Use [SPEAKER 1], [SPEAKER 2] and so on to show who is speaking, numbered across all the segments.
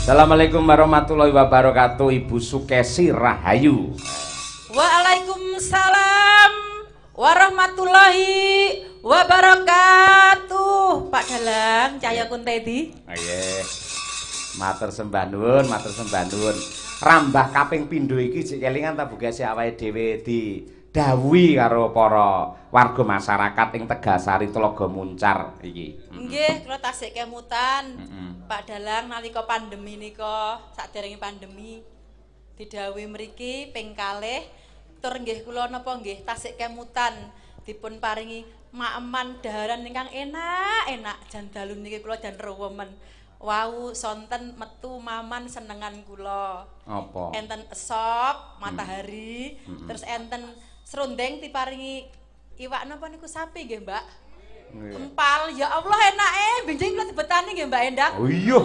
[SPEAKER 1] Assalamualaikum warahmatullahi wabarakatuh. Ibu Sukesi Rahayu.
[SPEAKER 2] Waalaikumsalam warahmatullahi wabarakatuh. Pak Dalang, Cahya Kuntedi.
[SPEAKER 1] Nggih. Matur sembah nuwun, matur sembah nuwun. Rambah kaping pindho iki jek kelingan ta Bu Kesi awake dhewe didhawuhi karo para warga masyarakat ing Tegasari Tlaga Muncar iki.
[SPEAKER 2] Nggih, kula tasik kemutan. Pak Dalang nalika pandemi nika, saderenge pandemi didhawuhi mriki ping kalih tur nggih kula napa nggih tasik kemutan dipun paringi maeman daharan ingkang enak-enak jan dalu niki kula jan rewemen. Wau sonten metu maman senengan kula.
[SPEAKER 1] Apa?
[SPEAKER 2] Enten esop, matahari, terus enten serundeng diparingi iwak napa niku sapi nggih, Mbak? Empal, ya Allah enake, benjing kula dibetani nggih Mbak Endah.
[SPEAKER 1] Oh iya.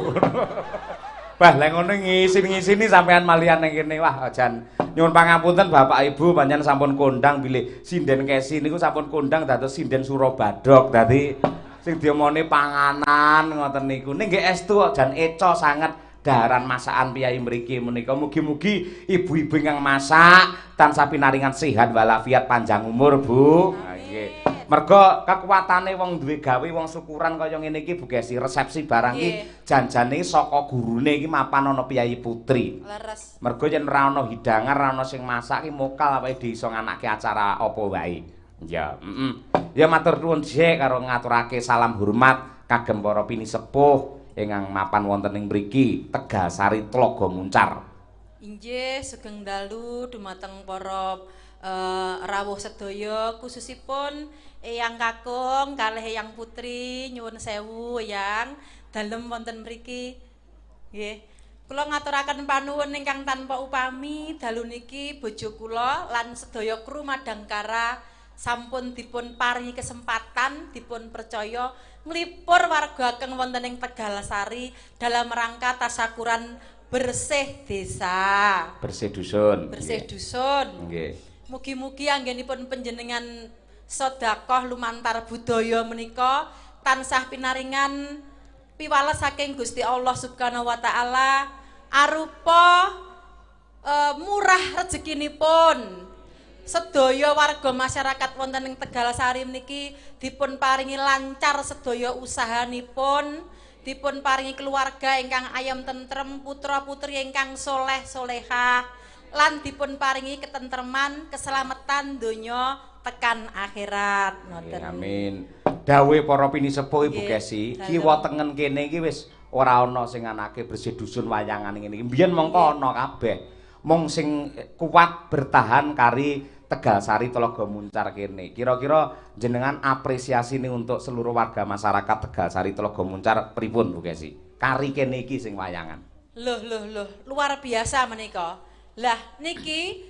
[SPEAKER 1] Bah, lek ngono ngisin-ngisini sampean malian ning kene. Wah, jan nyuwun pangapunten Bapak Ibu panjenengan sampun kondang bilih sinden Kesi niku sampun kondang dados sinden Surabadok. Dadi sing diomone panganan ngoten niku. Ning nggih estu kok jan eco sanget daharan masakan piyai mriki menika. Mugi-mugi ibu-ibu ingkang masak tansah pinaringan sehat walafiat panjang umur, Bu. Nggih. Mergo kekuatane wong duwe gawe wong syukuran kaya ngene iki Bu Kesi resepsi barang iki janjane saka gurune iki mapan ana piyai putri.
[SPEAKER 2] Leres.
[SPEAKER 1] Mergo yen ora ana hidangan ora ana sing masak iki mokal awake dhewe iso nganake acara apa wae. Ya, Ya matur nuwun jek karo ngaturake salam hormat kagem para pinisepuh ingkang mapan wonten ing mriki Tegasari Tlaga Muncar.
[SPEAKER 2] Inggih sugeng dalu dumateng para rawuh sedaya khususipun Eyang Kakung kalih Eyang Putri nyuwun sewu Eyang dalem wonten mriki. Nggih. Kula ngaturaken panuwun ingkang tanpa upami dalu niki bojo kula lan sedaya kru Madangkara sampun dipun paringi kesempatan dipun percaya nglipur warga ageng wonten ing Tegalsari dalam rangka tasyakuran bersih desa.
[SPEAKER 1] Bersih dusun.
[SPEAKER 2] Bersih dusun.
[SPEAKER 1] Nggih.
[SPEAKER 2] Mugi-mugi anggenipun panjenengan sedekah lumantar budaya menika tansah pinaringan piwales saking Gusti Allah Subhanahu wa taala arupa murah rezekinipun. Sedaya warga masyarakat wonten ing Tegalsari niki dipun paringi lancar sedaya usahanipun, dipun paringi keluarga ingkang ayam tentrem, putra-putri ingkang soleh solehah, lan dipun paringi ketentreman, keselamatan donya tekan akhirat. Ngoten.
[SPEAKER 1] Amin. Dawuhe para pinisepuh Ibu Kesi, kiwa tengen kene iki wis ora ana sing anake bersih dusun wayangan ngene iki. Mbiyen mongko ana kabeh. Mung sing kuat bertahan kari Tegalsari Tlaga Muncar kene. Kira-kira jenengan apresiasi nih untuk seluruh warga masyarakat Tegalsari Tlaga Muncar pripun Bu Kesi? Kari kene iki sing wayangan.
[SPEAKER 2] Loh, luar biasa menika. Lah niki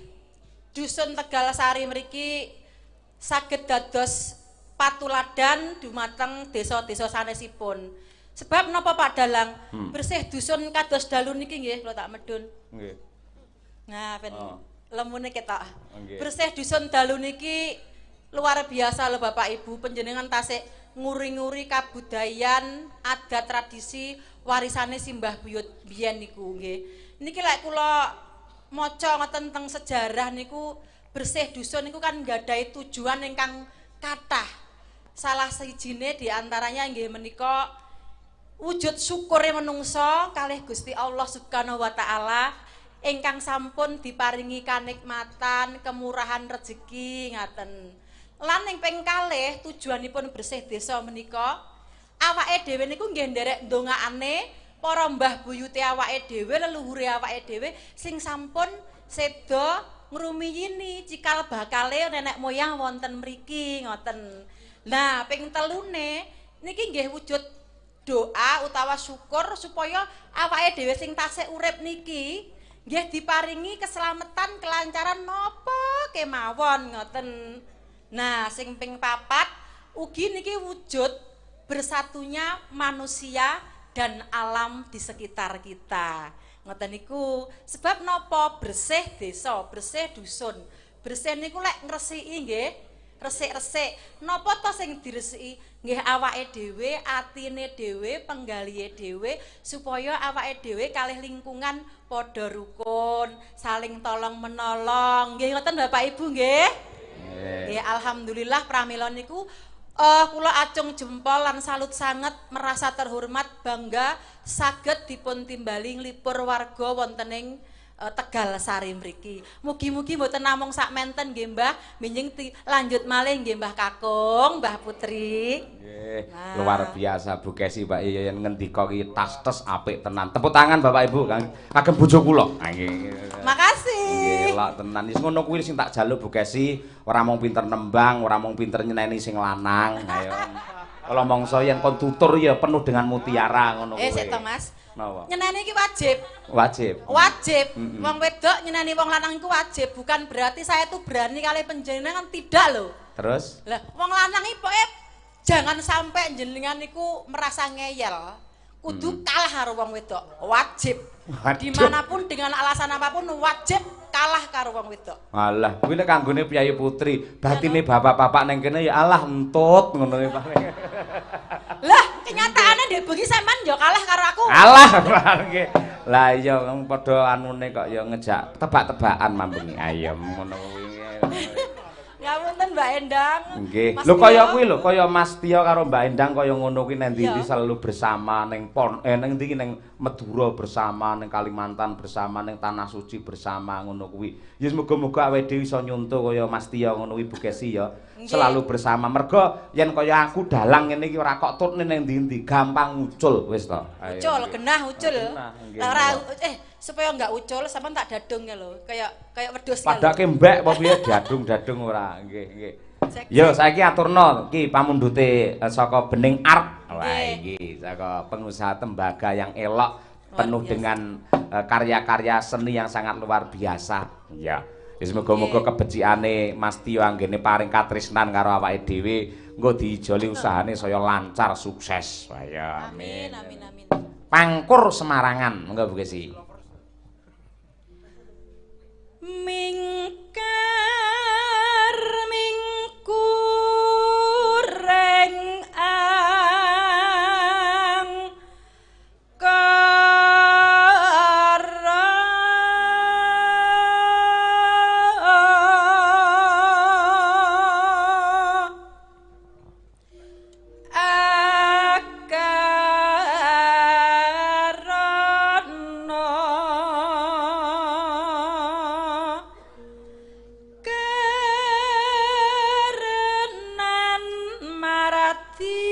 [SPEAKER 2] dusun Tegalsari mriki saged dados patuladan dumateng desa-desa sanesipun. Sebab napa Pak Dalang? Bersih dusun kados dalu niki nggih kula tak medun.
[SPEAKER 1] Nggih.
[SPEAKER 2] Nah, ben lemune ketok.
[SPEAKER 1] Okay.
[SPEAKER 2] Bersih dusun dalu niki luar biasa lho Bapak Ibu, panjenengan tasik nguri-nguri kabudayan, adat tradisi warisane simbah buyut biyen niku nggih. Niki lek kula maca ngoten teng sejarah niku bersih dusun niku kan nggadahi tujuan ingkang kathah. Salah sijine diantaranya nggih menika wujud syukure menungso kalih Gusti Allah Subhanahu wa taala ingkang sampun diparingi kanikmatan, kemurahan rezeki ngaten. Lan ing ping kalih tujuanipun bersih desa menika awake dhewe niku nggih nderek ndongaane para mbah buyute awake dhewe, leluhure awake dhewe sing sampun seda ngrumiyini cikal bakale nenek moyang wonten mriki ngoten. Nah, ping telune niki nggih wujud doa utawa syukur supaya awake dhewe sing tasih urip niki nggih diparingi keselamatan, kelancaran napa kemawon ngoten. Nah, sing ping papat ugi niki wujud bersatunya manusia dan alam di sekitar kita. Ngoten niku. Sebab napa bersih desa, bersih dusun. Bersih niku lek ngresiki nggih resik-resik. Napa to sing diresiki? Nggih awake dhewe, atine dhewe, penggalihe dhewe supaya awake dhewe kalih lingkungan padha rukun, saling tolong menolong. Nggih ngoten Bapak Ibu nggih? Nggih, alhamdulillah pramila niku kula acung jempol lan salut sanget merasa terhormat bangga saged dipun timbali nglipur warga wonten ing Tegal Sari mriki. Mugi-mugi mboten namung sak menten nggih Mbah, minjing lanjut malih nggih Mbah Kakung, Mbah Putri.
[SPEAKER 1] Nggih, luar biasa Bu Kesi Mbak yen ngendika ki tas-tes apik tenan. Tepuk tangan Bapak Ibu kagem bojo kula. Nggih.
[SPEAKER 2] Makasih.
[SPEAKER 1] Nggih, lak tenan. Wis ngono kuwi sing tak jaluk Bu Kesi, ora mung pinter nembang, ora mung pinter nyeneni sing lanang. Ayo. Kalau mongso yen kon tutur ya penuh dengan mutiara ngono kuwi.
[SPEAKER 2] Sik to Mas.
[SPEAKER 1] Napa?
[SPEAKER 2] Nyeneni iki wajib.
[SPEAKER 1] Wajib.
[SPEAKER 2] Wajib. Wong wedok nyeneni wong lanang iku wajib, bukan berarti saya tuh berani kali panjenengan tidak loh.
[SPEAKER 1] Terus?
[SPEAKER 2] Lah, wong lanang iki pokoke jangan sampai jenengan niku merasa ngeyel. Kudu kalah karo wong wedok. Wajib. Dimanapun dengan alasan apapun wajib kalah karo wong wedok.
[SPEAKER 1] Alah, kuwi nek kanggone Piyayi Putri, batine bapak-bapak ning kene ya alah entut ngono paling.
[SPEAKER 2] Lah, kenyataane ndek bengi sampean ya kalah karo aku.
[SPEAKER 1] Alah, nggih. Lah iya padha anune kok ya ngejak tebak-tebakan mambengi ayam ngono kuwi.
[SPEAKER 2] Ngapunten Mbak Endang.
[SPEAKER 1] Nggih. Lho kaya kuwi lho, kaya Mas Tio karo Mbak Endang kaya ngono kuwi nang ndi selalu bersama ning ning ndi ning Madura bersama, ning Kalimantan bersama, ning Tanah Suci bersama ngono kuwi. Ya semoga-moga awake dhewe iso nyuntuk kaya Mas Tio ngono kuwi Bu Kesi ya. Selalu bersama. Mergo yen kaya aku dalang ngene iki ora kok tutne ning ndi-ndi, gampang ucul wis to.
[SPEAKER 2] Ucul, genah ucul. Ora supaya enggak ucul sampean tak dadung ya lho. Kayak wedhus ya.
[SPEAKER 1] Padake mbek apa piye dadung-dadung ora. Nggih, nggih. Yo saiki aturno iki pamundhute saka Bening Art. Wah iki saka pengusaha tembaga yang elok penuh dengan karya-karya seni yang sangat luar biasa. Ya. Wis muga-muga kebecikane Mas Tio anggene paring katresnan karo awake dhewe engko diijoli usahane saya lancar sukses. Wah ya amin.
[SPEAKER 2] Amin amin.
[SPEAKER 1] Pangkur Semarangan, monggo Bu Kesi.
[SPEAKER 2] Mingkar mingkureng ang kara kerenan marati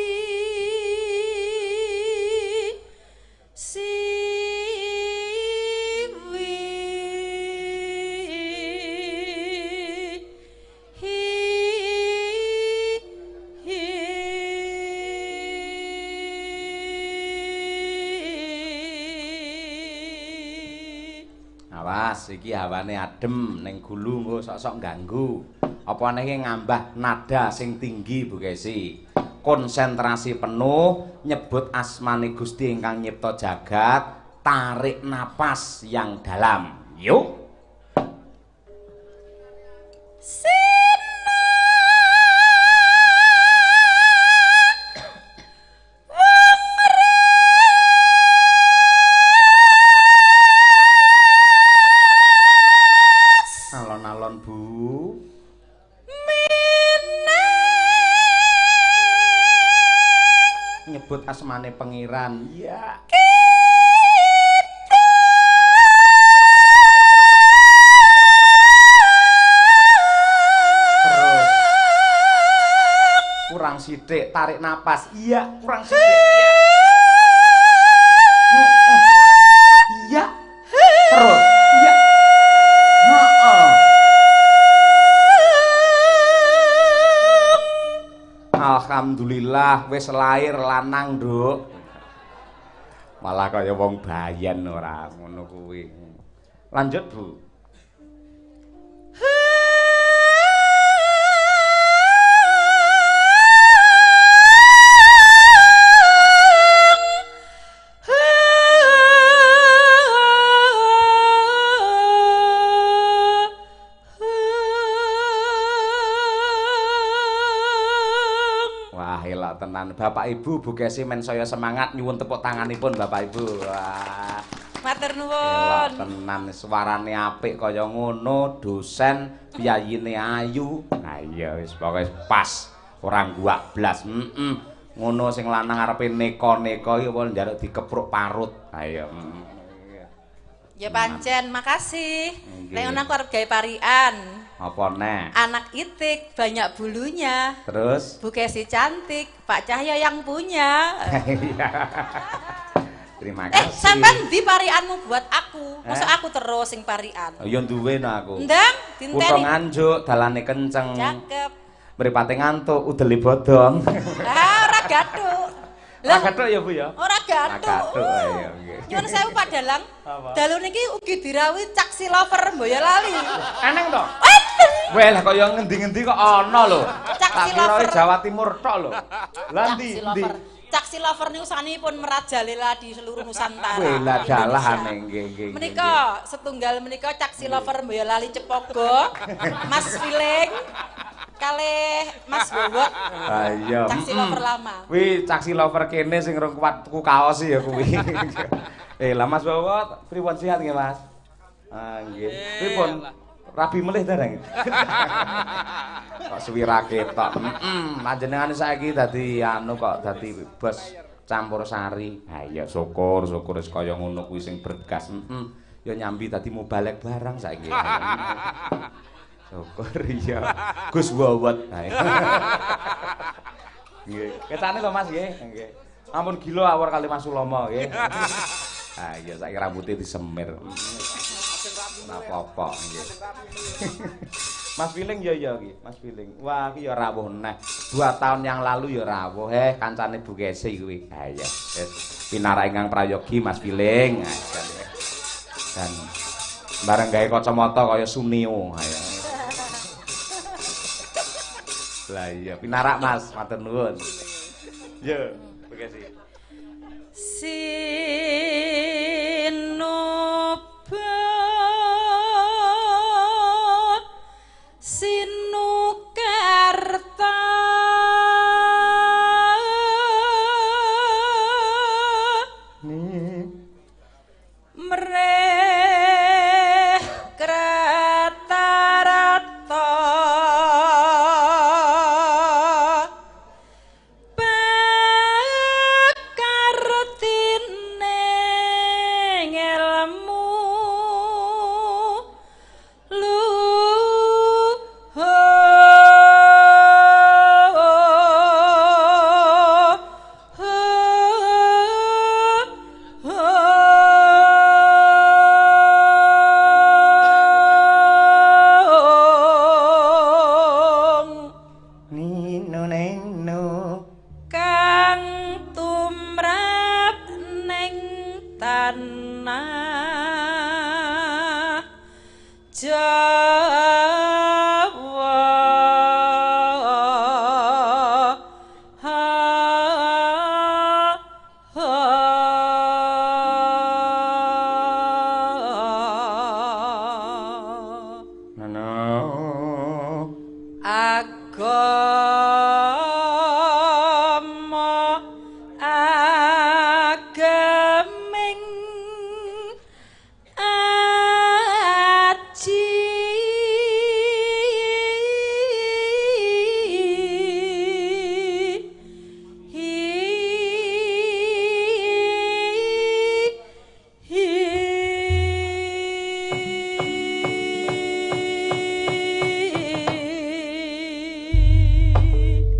[SPEAKER 1] Awas iki hawane adem ning gulu engko sok-sok ganggu. Apa niki ngambah nada sing tinggi Bu Kesi. Konsentrasi penuh nyebut asmane Gusti ingkang nyipta jagat, tarik napas yang dalam. Yuk. Alon-alon Bu. Nyebut asmane pengiran. Ya. Terus. Kurang sithik tarik napas. Iya, kurang sithik. Iya. Iya. Terus. Iya. Alhamdulillah wis lair lanang, Nduk. Malah kaya wong bayan ora ngono kuwi. Lanjut, Bu. Bapak Ibu Bu Kesi men saya semangat nyuwun tepuk tanganipun Bapak Ibu. Wah.
[SPEAKER 2] Matur
[SPEAKER 1] Elok
[SPEAKER 2] nuwun.
[SPEAKER 1] tenan suarane apik kaya ngono, dosen piyayine ayu. Ha iya wis pokoke pas. Ora guak blas. Ngono sing lanang arepe neka-neka iki apa njaluk dikepruk parut. Ha iya.
[SPEAKER 2] Ya pancen, makasih.
[SPEAKER 1] Nggih.
[SPEAKER 2] Lek ngono aku arep gawe parian.
[SPEAKER 1] Apa neh?
[SPEAKER 2] Anak itik banyak bulunya.
[SPEAKER 1] Terus
[SPEAKER 2] Bu Kesi cantik, Pak Cahya yang punya.
[SPEAKER 1] Terima kasih.
[SPEAKER 2] Sampean di parianmu buat aku. Masa aku terus sing parian.
[SPEAKER 1] Ya duwe no aku.
[SPEAKER 2] Ndang,
[SPEAKER 1] Kutha
[SPEAKER 2] dinteni.
[SPEAKER 1] nganjuk, dalane kenceng.
[SPEAKER 2] Cakep.
[SPEAKER 1] Mripate ngantuk, udele bodong.
[SPEAKER 2] Ora gathuk.
[SPEAKER 1] Ora gathuk ya Bu ya?
[SPEAKER 2] Ora gathuk.
[SPEAKER 1] Gathuk ayo nggih.
[SPEAKER 2] Nyuwun sewu Pak Dalang.
[SPEAKER 1] Apa?
[SPEAKER 2] Dalu niki ugi dirawuhi caksi lover Boyolali.
[SPEAKER 1] Eneng to? Weh lah kaya ngendi-ngendi kok ana lho.
[SPEAKER 2] Caksi
[SPEAKER 1] Tak kira
[SPEAKER 2] lover.
[SPEAKER 1] Jawa Timur tok lho. Lah
[SPEAKER 2] Caksi
[SPEAKER 1] ndi?
[SPEAKER 2] lover. Caksi lover niku sanipun merajalela di seluruh Nusantara.
[SPEAKER 1] Weh lah dalah
[SPEAKER 2] Indonesia.
[SPEAKER 1] nggih nggih.
[SPEAKER 2] Menika setunggal menika caksi lover Boyolali Cepogo. Mas Filing kalih Mas Bobot.
[SPEAKER 1] Ayo.
[SPEAKER 2] Caksi lover lama.
[SPEAKER 1] Wi caksi lover kene sing rong kuat tuku kaos ya kuwi. Lah Mas Bobot, pripun sehat nggih Mas? Ah nggih. Pripun? Rabi melih dereng. Kok suwira ketok. Panjenengan saiki dadi anu kok dadi bos campur sari. Ha iya syukur wis kaya ngono kuwi sing bergas. Ya nyambi dadi mubalek barang saiki. Syukur iya. Gus Wawot. Nggih. Kecane to Mas nggih. Nggih. Ampun gila awor kali Mas Sulomo nggih. Ah iya saiki rambutnya disemir. Ora apa-apa nggih. Mas Piling ya iki, Mas Piling. Wah, iki ya rawuh neh. 2 tahun yang lalu ya rawuh. Kancane Bu Kesi kuwi. Ha iya. Wis pinarak ingkang prayogi Mas Piling. Dan bareng gawe kacamata kaya Sunio. Ha iya. Lah iya, pinarak Mas, matur nuwun. Yo, Bu Kesi.
[SPEAKER 2] Sinukarta mreh kratarata pakartine ngelmu kang tumrap ning tanah Jawa agama ageming aji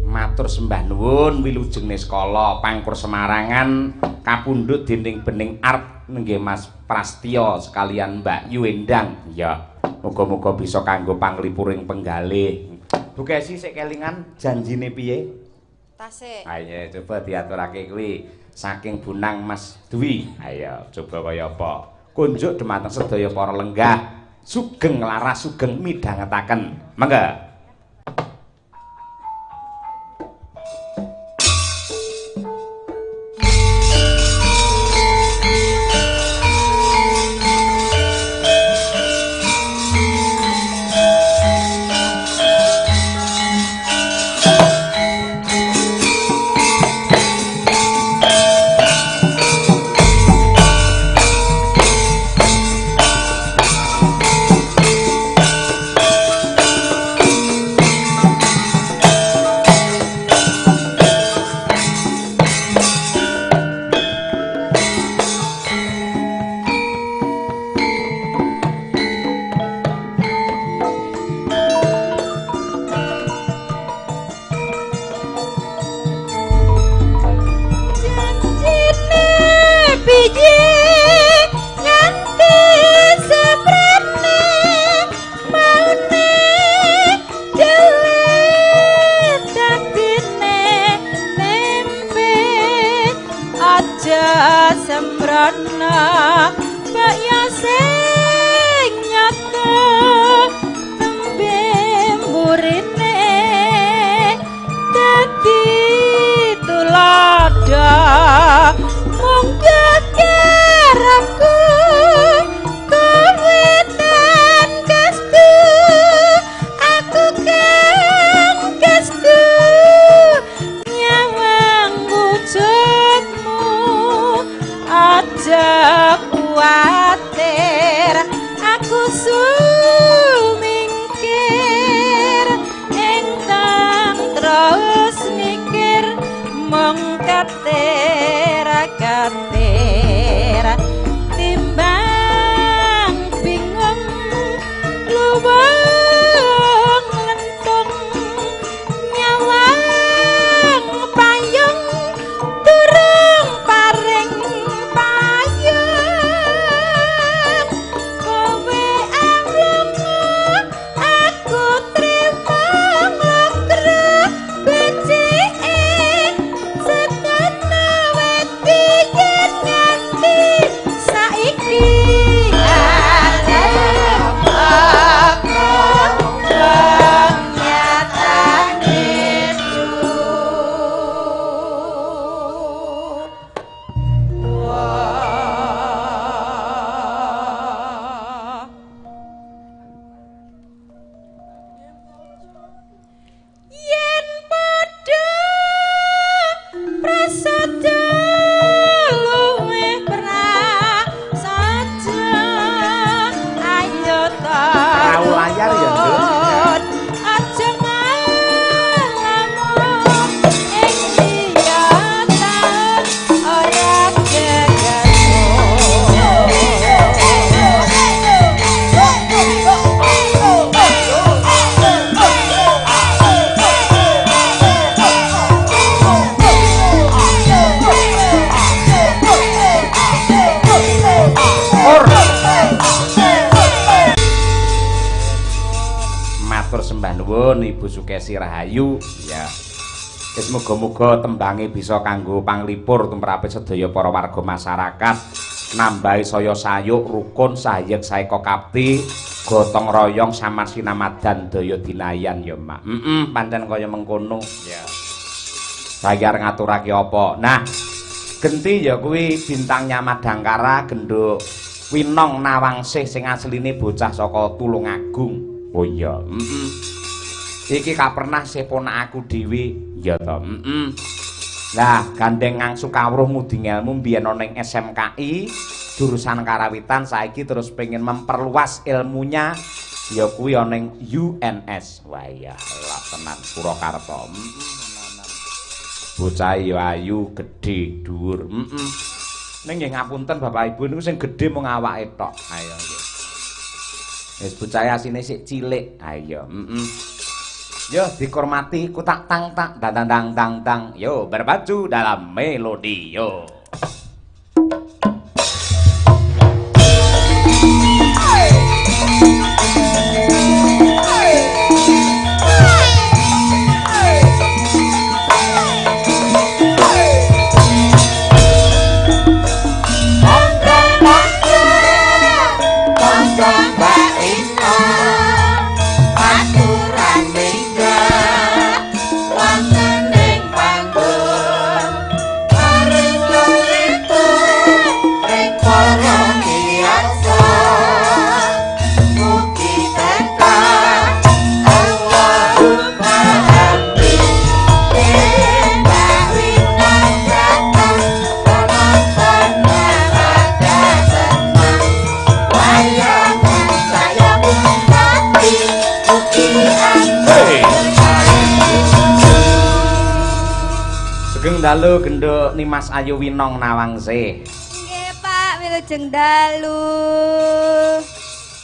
[SPEAKER 1] Matur sembah nuwun wilujengne skala Pangkur Semarangan kapundhut dening Bening Art nggih Mas Prastya sekalian Mbak Yu Endang. Ya, muga-muga bisa kanggo panglipuring penggalih. Bu Kesi sik kelingan janjine piye?
[SPEAKER 2] tasik
[SPEAKER 1] Ayo coba diaturake kuwi saking Bunang Mas Dwi. Ayo coba kaya apa? Kunjuk dumateng sedaya para lenggah sugeng laras sugeng midhangetaken. Mangga.
[SPEAKER 2] kuwatir aku sumingkir ingkang terus mikir mung katir timbang bingung lubang lentung nyawang payung durung paring payung kowe amlunga aku trimo ngakra becike setana wedi yen nganti saiki Ibu Sukesi Rahayu ya. Wis muga-muga tembange bisa kanggo panglipur tumrapé sedaya para warga masyarakat nambahi saya sayuk rukun sahayeg saeka kapti gotong royong samar sinamadan daya dinayan ya Mak. Pancen kaya mengkono ya. Bayar ngaturake apa? Nah, genti ya kuwi bintangnya Madangkara gendho Winong Nawangsih sing asline bocah saka Tulungagung. Oh iya, iki kapernah sepona aku dhewe ya to. Lah gandeng ngangsu kawruh mudi ngelmu mbiyen ana ing SMKI jurusan karawitan saiki terus pengen memperluas ilmunya ya kuwi ana ing UNS. Wah iya lah tenan Purwakarta. Bocah ayu gedhe dhuwur. Ning nggih ngapunten Bapak Ibu niku sing gedhe mung awake tok. Ayo nggih. Wis bocah asine sik cilik. Ayo. Yo dihormati ku tak tang tak dang dang dang dang. Yo berbaju dalam melodi yo. Dalu gendho Nimas Ayu Winong Nawangsih.
[SPEAKER 3] Nggih Pak, wilujeng dalu.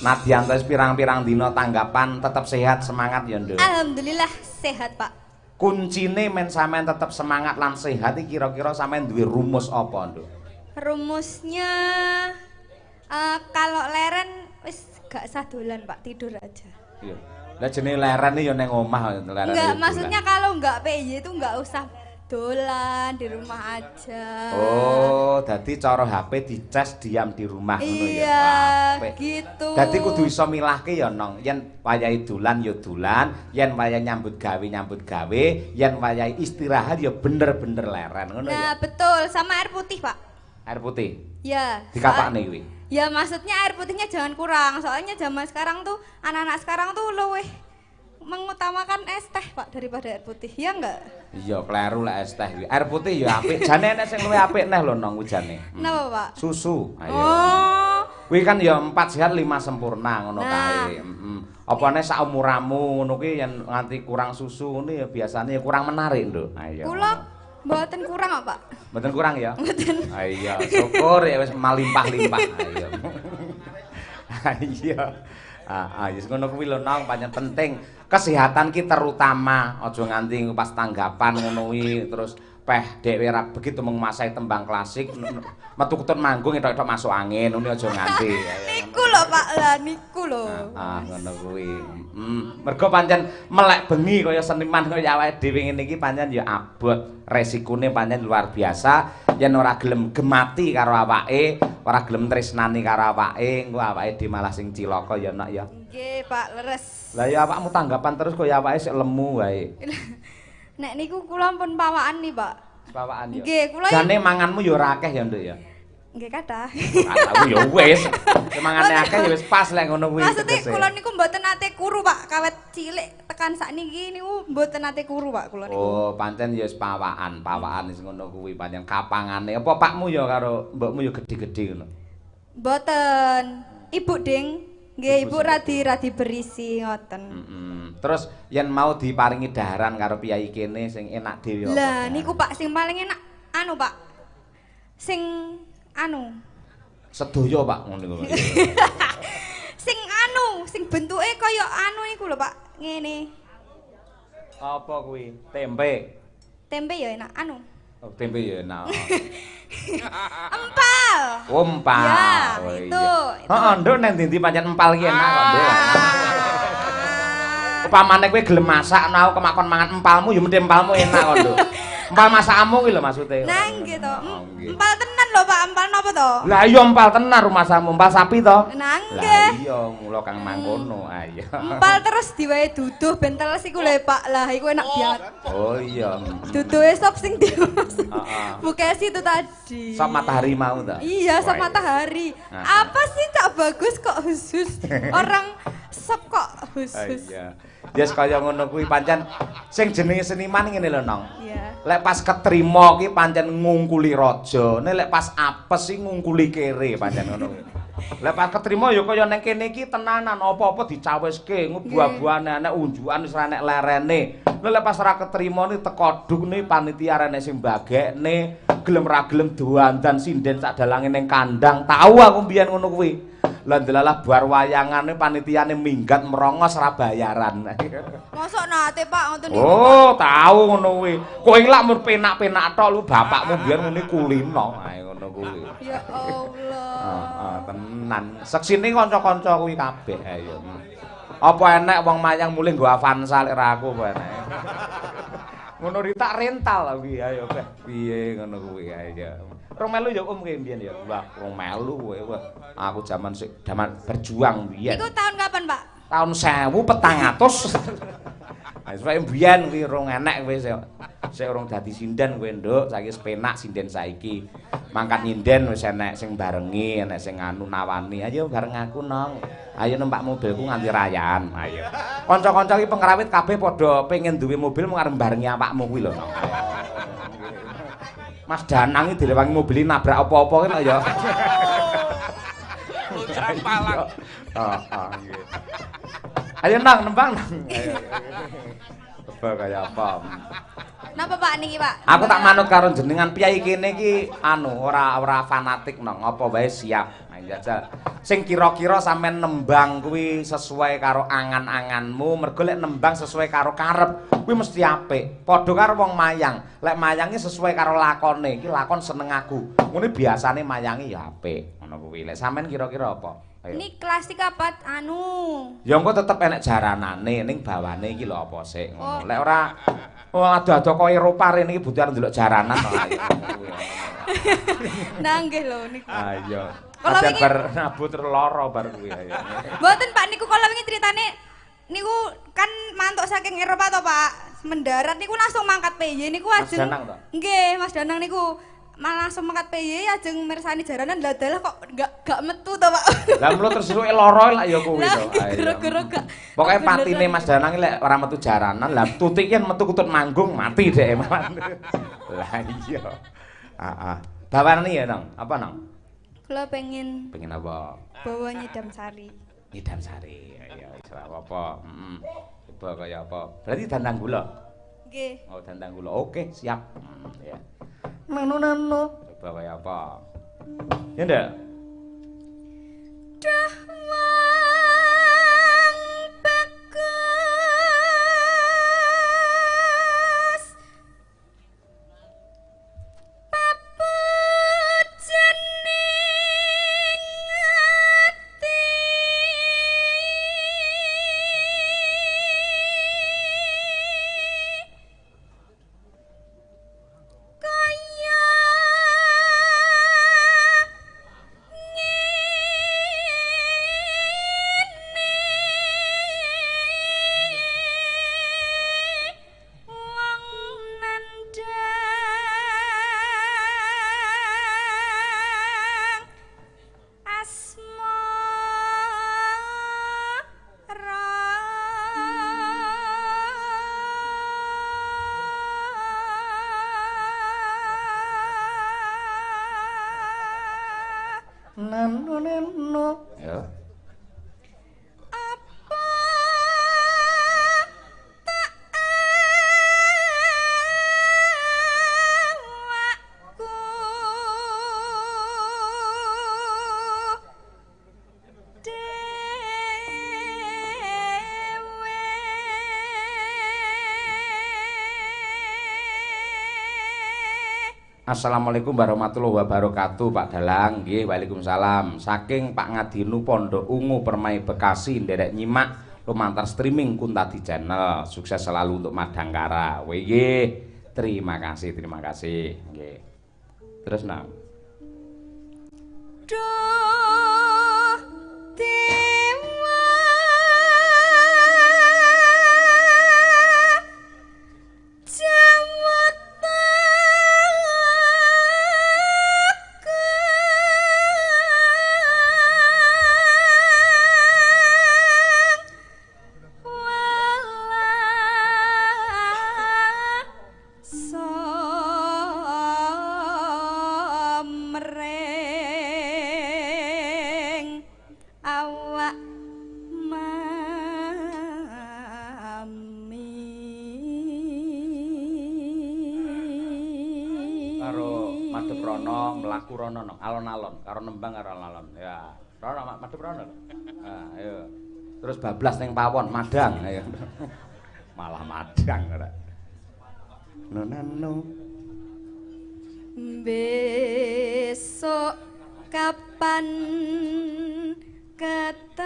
[SPEAKER 1] Nadyan wis pirang-pirang dina tanggapan tetep sehat semangat ya Nduk.
[SPEAKER 3] Alhamdulillah sehat Pak.
[SPEAKER 1] Kuncine men sampean tetep semangat lan sehat iki kira-kira sampean duwe rumus apa Nduk?
[SPEAKER 3] Rumusnya kalau leren wis gak usah dolan Pak, tidur aja.
[SPEAKER 1] Iya. Lah jenenge leren ya ning omah leren.
[SPEAKER 3] Enggak, maksudnya kalau enggak PY itu enggak usah dolan di rumah aja.
[SPEAKER 1] Oh, dadi cara HP dicas diam di rumah ngono ya.
[SPEAKER 3] Iya, gitu.
[SPEAKER 1] Dadi kudu iso milahke ya Nong. Yen wayahe dolan ya dolan, yen wayahe nyambut gawe, yen wayahe istirahat ya bener-bener leren ngono ya.
[SPEAKER 3] Nah, betul, sama air putih, Pak.
[SPEAKER 1] Air putih.
[SPEAKER 3] Ya.
[SPEAKER 1] Dikapakne kuwi.
[SPEAKER 3] Ya maksudnya air putihnya jangan kurang. Soalnya zaman sekarang tuh anak-anak sekarang tuh luwih mengutamakan es teh Pak daripada air putih. Ya enggak?
[SPEAKER 1] Iya, kleru lek es teh. Air putih ya apik. Jane enek sing luwih apik neh lho nang ujane.
[SPEAKER 3] Kenapa Pak?
[SPEAKER 1] Susu. Ayo.
[SPEAKER 3] Oh.
[SPEAKER 1] Kuwi kan ya 4 sehat 5 sempurna ngono
[SPEAKER 3] Nah.
[SPEAKER 1] kae. Apane sak umuramu ngono ki yen nganti kurang susu ngono ya biasane ya kurang menarik, Nduk. Ayo.
[SPEAKER 3] Kula mboten kurang kok Pak.
[SPEAKER 1] Mboten kurang ya?
[SPEAKER 3] Mboten.
[SPEAKER 1] Ayo, syukur ya wis malimpah-limpah. Ayo. Ayo. Ya ngono kuwi lho nang pancen penting. Kesehatan ki terutama, aja nganti pas tanggapan ngono kuwi terus peh dhewe ra begitu menguasai tembang klasik metu ketut manggung entok-entok masuk angin ngono aja nganti.
[SPEAKER 3] Niku lho Pak, lah niku lho.
[SPEAKER 1] Ngono kuwi. Mergo pancen melek bengi kaya seniman kaya awake dhewe ngene iki pancen ya abot, resikone pancen luar biasa. Yen ora gelem gemati karo awake, ora gelem tresnani karo awake, engko awake dhewe malah sing cilaka ya nak ya.
[SPEAKER 3] Nggih Pak, leres.
[SPEAKER 1] Lah ya awakmu tanggapan terus kaya awake sik lemu wae.
[SPEAKER 3] Nek niku kula pun pawaan nih Pak.
[SPEAKER 1] Pawaan ya.
[SPEAKER 3] Nggih, kula
[SPEAKER 1] jane manganmu ya ora akeh ya Nduk ya.
[SPEAKER 3] nggih kathah.
[SPEAKER 1] Aku ya wis, mangane akeh ya wis pas lek ngono kuwi.
[SPEAKER 3] Maksudnya kula niku mboten nate kuru Pak, kawet cilik tekan sakniki niku mboten nate kuru Pak kula niku.
[SPEAKER 1] Oh, pancen ya wis pawaan wis ngono kuwi pancen kapangane. Apa pakmu ya karo mbokmu ya gedhe-gedhe ngono.
[SPEAKER 3] Mboten. Ibu Ding, nggih Ibu radi berisi ngoten.
[SPEAKER 1] Terus yen mau diparingi daharan karo piyai kene sing enak dhewe apa?
[SPEAKER 3] Lah niku Pak sing paling enak anu Pak. Sing anu.
[SPEAKER 1] Sedaya Pak ngono niku.
[SPEAKER 3] Sing bentuke kaya anu iku lho Pak, ngene.
[SPEAKER 1] Apa kuwi? Tempe.
[SPEAKER 3] Tempe ya enak anu.
[SPEAKER 1] Oh, tempe ya enak.
[SPEAKER 3] Empal.
[SPEAKER 1] Oh, empal.
[SPEAKER 3] Ya,
[SPEAKER 1] Oh,
[SPEAKER 3] itu.
[SPEAKER 1] Heeh, Nduk nek ndi pancen empal ki enak kok, Nduk. Upamane kowe gelem masak aku kemakon mangan empalmu ya mesti empalmu enak kok, Nduk. Empal masakmu kuwi lho maksude.
[SPEAKER 3] Nah, nggih to.
[SPEAKER 1] nggih.
[SPEAKER 3] Empal tenan lho Pak, empal napa to?
[SPEAKER 1] Lah iya empal tenan rumasamu, empal sapi to?
[SPEAKER 3] Nah,
[SPEAKER 1] Lah
[SPEAKER 3] nggih.
[SPEAKER 1] iya mula kang mangkono. Ayo.
[SPEAKER 3] Empal terus diwae duduh ben teles iku lho Pak. Lah iku enak banget.
[SPEAKER 1] Oh iya.
[SPEAKER 3] Duduhe sop sing dimas.
[SPEAKER 1] Heeh.
[SPEAKER 3] Bukesi itu tadi.
[SPEAKER 1] Sop matahari mau ta?
[SPEAKER 3] Iya, sop
[SPEAKER 1] Wah,
[SPEAKER 3] matahari.
[SPEAKER 1] Nah.
[SPEAKER 3] Apa sih Cak Bagus kok khusus? Orang sop kok khusus.
[SPEAKER 1] Iya. Yes kaya ngono kuwi pancen sing jenenge seniman ngene lho, Nong.
[SPEAKER 3] Iya.
[SPEAKER 1] Lek pas ketrima ki pancen ngungkuli raja, nek lek pas apes ki ngungkuli kere pancen ngono kuwi. Lek pas ketrima ya kaya ning kene iki tenanan apa-apa dicawiske, buah-buahane enek unjukan wis ora enek lerene. Lek pas ora ketrima ni teko dukne panitia rene sing bagekne, gelem ra gelem doandan sinden sak dalange ning kandang. Tahu aku mbiyen ngono kuwi. Lah ndelalah bar wayangane panitiane minggat merongos ra bayaran.
[SPEAKER 3] Mosok nate Pak ngoten niku.
[SPEAKER 1] Oh, tahu ngono kuwi. Kowe lak mun penak-penak tok lu bapakmu biyen muni kulino. Ae ngono kuwi.
[SPEAKER 3] Ya Allah.
[SPEAKER 1] Heeh, tenan. Seksine kanca-kanca kuwi kabeh ayo. Apa enek wong mayang mulih nggo Avanza lek ra aku apa enek. Ngono tak rental kuwi ayo beh. Piye ngono kuwi ayo. Rong melu ya kene mbiyen ya. Wah, rong melu kowe. Wah, aku zaman berjuang mbiyen.
[SPEAKER 3] Iku tahun kapan Pak?
[SPEAKER 1] Tahun 1400. Wis wae mbiyen kuwi rong enek wis sik urung dadi sinden kowe Nduk, saiki wis penak sinden saiki. Mangkat nyinden wis enek sing barengi, enek sing anu nawani. Ayo bareng aku, Nong. Ayo numpak mobilku nganti rayan. Ayo. Kanca-kanca iki pengrawit kabeh padha pengen duwe mobil mung arep barengi awakmu kuwi lho, Nong. Mas Danang iki direwangi mobil nabrak apa-apa kene ya. Bocah Malang. Heeh, nggih. Ayo Nang nembang. Ayo. Coba kaya apa?
[SPEAKER 3] Napa Pak niki Pak?
[SPEAKER 1] Aku tak manut karo jenengan piyai kene iki anu ora fanatik Nong, apa wae siap. Nah, jajal. Sing kira-kira sampean nembang kuwi sesuai karo angan-anganmu, mergo lek nembang sesuai karo karep kuwi mesti apik. Padha karo wong mayang. Lek mayangi sesuai karo lakone, iki lakon seneng aku. Ngene biasane mayangi ya apik. Ngono kuwi. Lek sampean kira-kira apa? Ayo.
[SPEAKER 3] Ini klasik apa anu?
[SPEAKER 1] Ya engko tetep enek jaranane ning bawane iki lho apa sik ngono.
[SPEAKER 3] Oh.
[SPEAKER 1] Lek ora ado-ado kok Eropa rene iki butuh ndelok jaranan to ayo.
[SPEAKER 3] Nah nggih lho niku.
[SPEAKER 1] Ayo.
[SPEAKER 3] Kalau
[SPEAKER 1] Aja
[SPEAKER 3] wingi-
[SPEAKER 1] bar nabut lara bar kuwi ayo.
[SPEAKER 3] Mboten Pak niku kala wingi ceritane niku kan mantuk saking Eropa to Pak. Mendarat niku langsung mangkat PY niku
[SPEAKER 1] Mas
[SPEAKER 3] ajeng.
[SPEAKER 1] Danang to?
[SPEAKER 3] Nggih, Mas Danang niku malah langsung mangkat PY ajeng mirsani jaranan lah dalah kok gak metu to Pak.
[SPEAKER 1] Lah mlo terus suwe lara lah ya kuwi to.
[SPEAKER 2] Gara-gara gak.
[SPEAKER 1] Pokoke patine Mas Danang lek ora metu jaranan, lah Tutik yen metu kutut manggung mati dhek. Lah iya. Heeh. Bawane ya, Nang. Apa, Nang?
[SPEAKER 3] Kula pengen
[SPEAKER 1] apa?
[SPEAKER 3] bawa nyidam sari.
[SPEAKER 1] Nyidam sari. Ya wis ora apa-apa. Coba kaya apa? Berarti dandang gula.
[SPEAKER 3] Nggih.
[SPEAKER 1] Oh, dandang gula. Oke, siap. Ya. Nanu. Coba kaya apa? Ya ndak? Ya. Assalamualaikum warahmatullahi wabarakatuh Pak Dalang. Nggih, waalaikumsalam. Saking Pak Ngadinu Pondok Ungu Permai Bekasi nderek nyimak lumantar streaming Kuntadi Channel. Sukses selalu untuk Madangkara. Nggih. Terima kasih. Nggih. Terus nang. Alon-alon karo nembang karo alon. Ya, rono madhep rono. Nah, ayo. Terus bablas ning pawon madang ayo. Malah madang ora. Nonano.
[SPEAKER 3] Besok kapan ketekan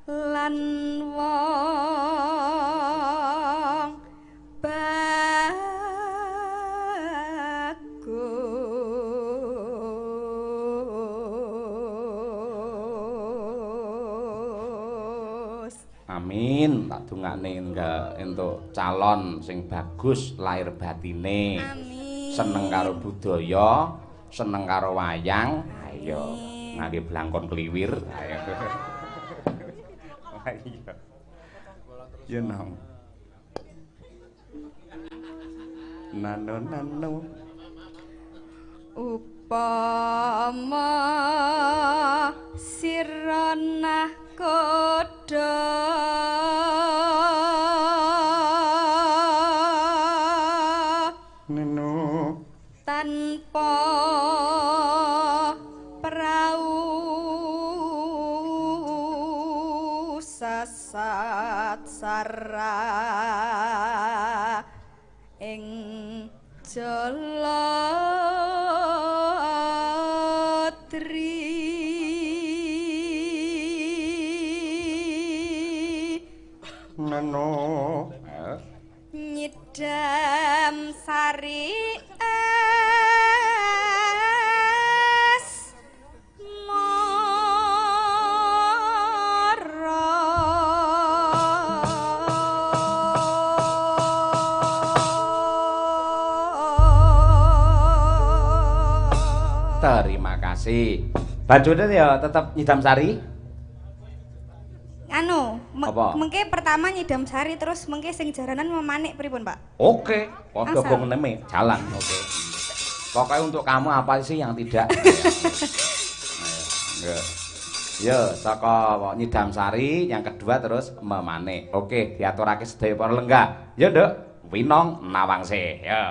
[SPEAKER 3] lan wong bagus.
[SPEAKER 1] Amin, tak dongakne entuk calon sing bagus lahir batine.
[SPEAKER 3] Amin.
[SPEAKER 1] Seneng karo budaya, seneng karo wayang. Ayo, ngangge blangkon kliwir. Ayo. Iya. Ya nang. Nano.
[SPEAKER 3] Upama sirana kodha
[SPEAKER 1] Neno
[SPEAKER 3] tanpa prau sasat sara ing jalatri
[SPEAKER 1] Neno
[SPEAKER 3] nyidam sari
[SPEAKER 1] Bekasi. Bajone ya tetep Nyidam Sari.
[SPEAKER 3] Anu,
[SPEAKER 1] Apa?
[SPEAKER 3] mengke pertama Nyidam Sari terus mengke sing jaranan Memanik pripun, Pak?
[SPEAKER 1] Oke, padha
[SPEAKER 3] Asal.
[SPEAKER 1] gong neme jalan, oke. Pokoknya untuk kamu apa sih yang tidak? Ayo. Yo, saka Nyidam Sari, yang kedua terus Memanik. Oke, diaturake sedaya para lenggah. Yo, Nduk, Winong Nawangse. Yo.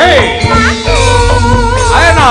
[SPEAKER 1] Hey! Ayo no.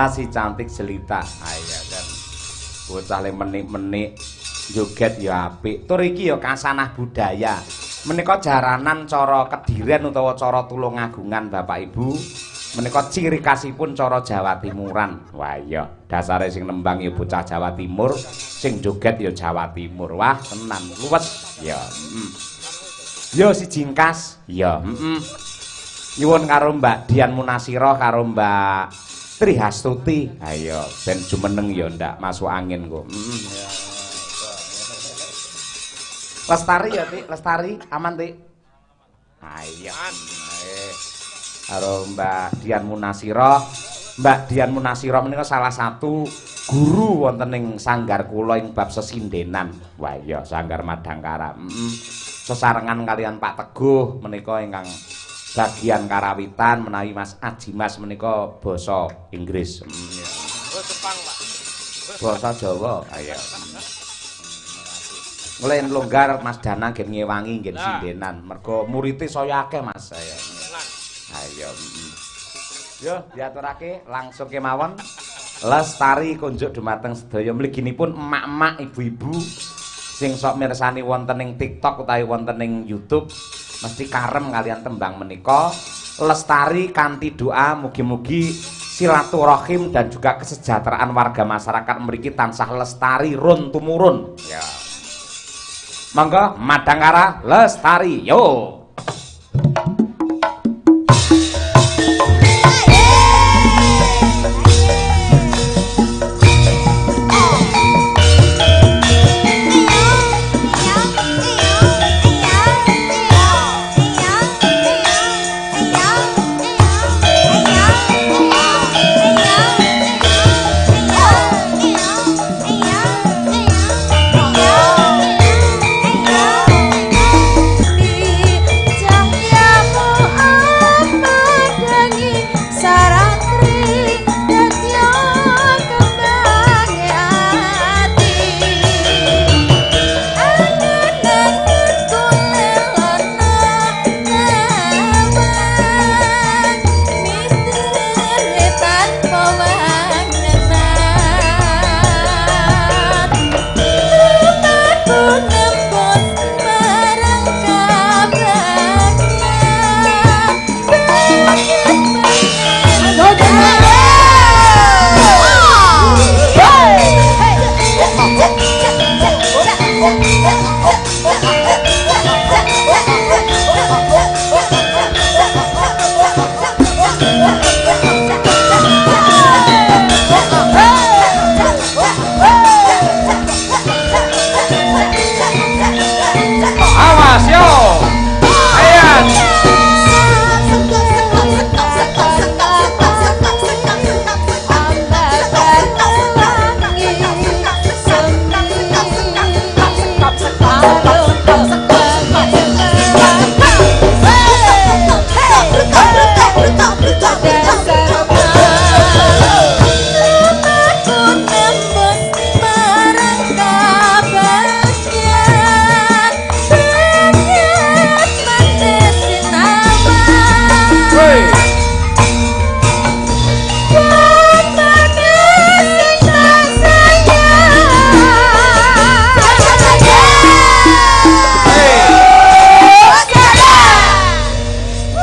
[SPEAKER 1] jelita si cantik jelita. Ayo kan. Bocah le menik-menik joget ya apik. Tur iki ya kasanah budaya. Menika jaranan cara Kedirian utawa cara Tulungagungan Bapak Ibu. Menika ciri khasipun cara Jawa Timuran. Wah iya, dasare sing nembang ya bocah Jawa Timur, sing joget ya Jawa Timur. Wah, tenan luwes. Ya, Yo si jingkas. Ya, Nyuwun karo Mbak Dian Munasira karo Mbak Trihastuti. Ayo, ben jumeneng ya ndak masuk angin kok. Lestari ya, Tik. Lestari aman, Tik. Ayo. Karo Mbak Dian Munasira. Mbak Dian Munasira menika salah satu guru wonten ing sanggar kula ing bab sesindenan. Wah iya Sanggar Madangkara. Sesarengan kalian Pak Teguh menika ingkang bagian karawitan menawi Mas Ajimas menika basa Inggris.
[SPEAKER 4] Basa Jepang, Pak.
[SPEAKER 1] Basa Jawa. Ayo. Nglen longgar Mas Dana nggih ngewangi nggih sindenan. Mergo murite saya akeh Mas saya. Ayo. Yo diaturake langsung kemawon. Lestari kunjuk dumateng sedaya mliginipun emak-emak ibu-ibu sing sok mirsani wonten ing TikTok utawi wonten ing YouTube mesti karem kalian tembang menika. Lestari kanthi doa mugi-mugi silaturahim dan juga kesejahteraan warga masyarakat mriki tansah lestari run tumurun. Ya. Monggo Madangkara lestari. Yo.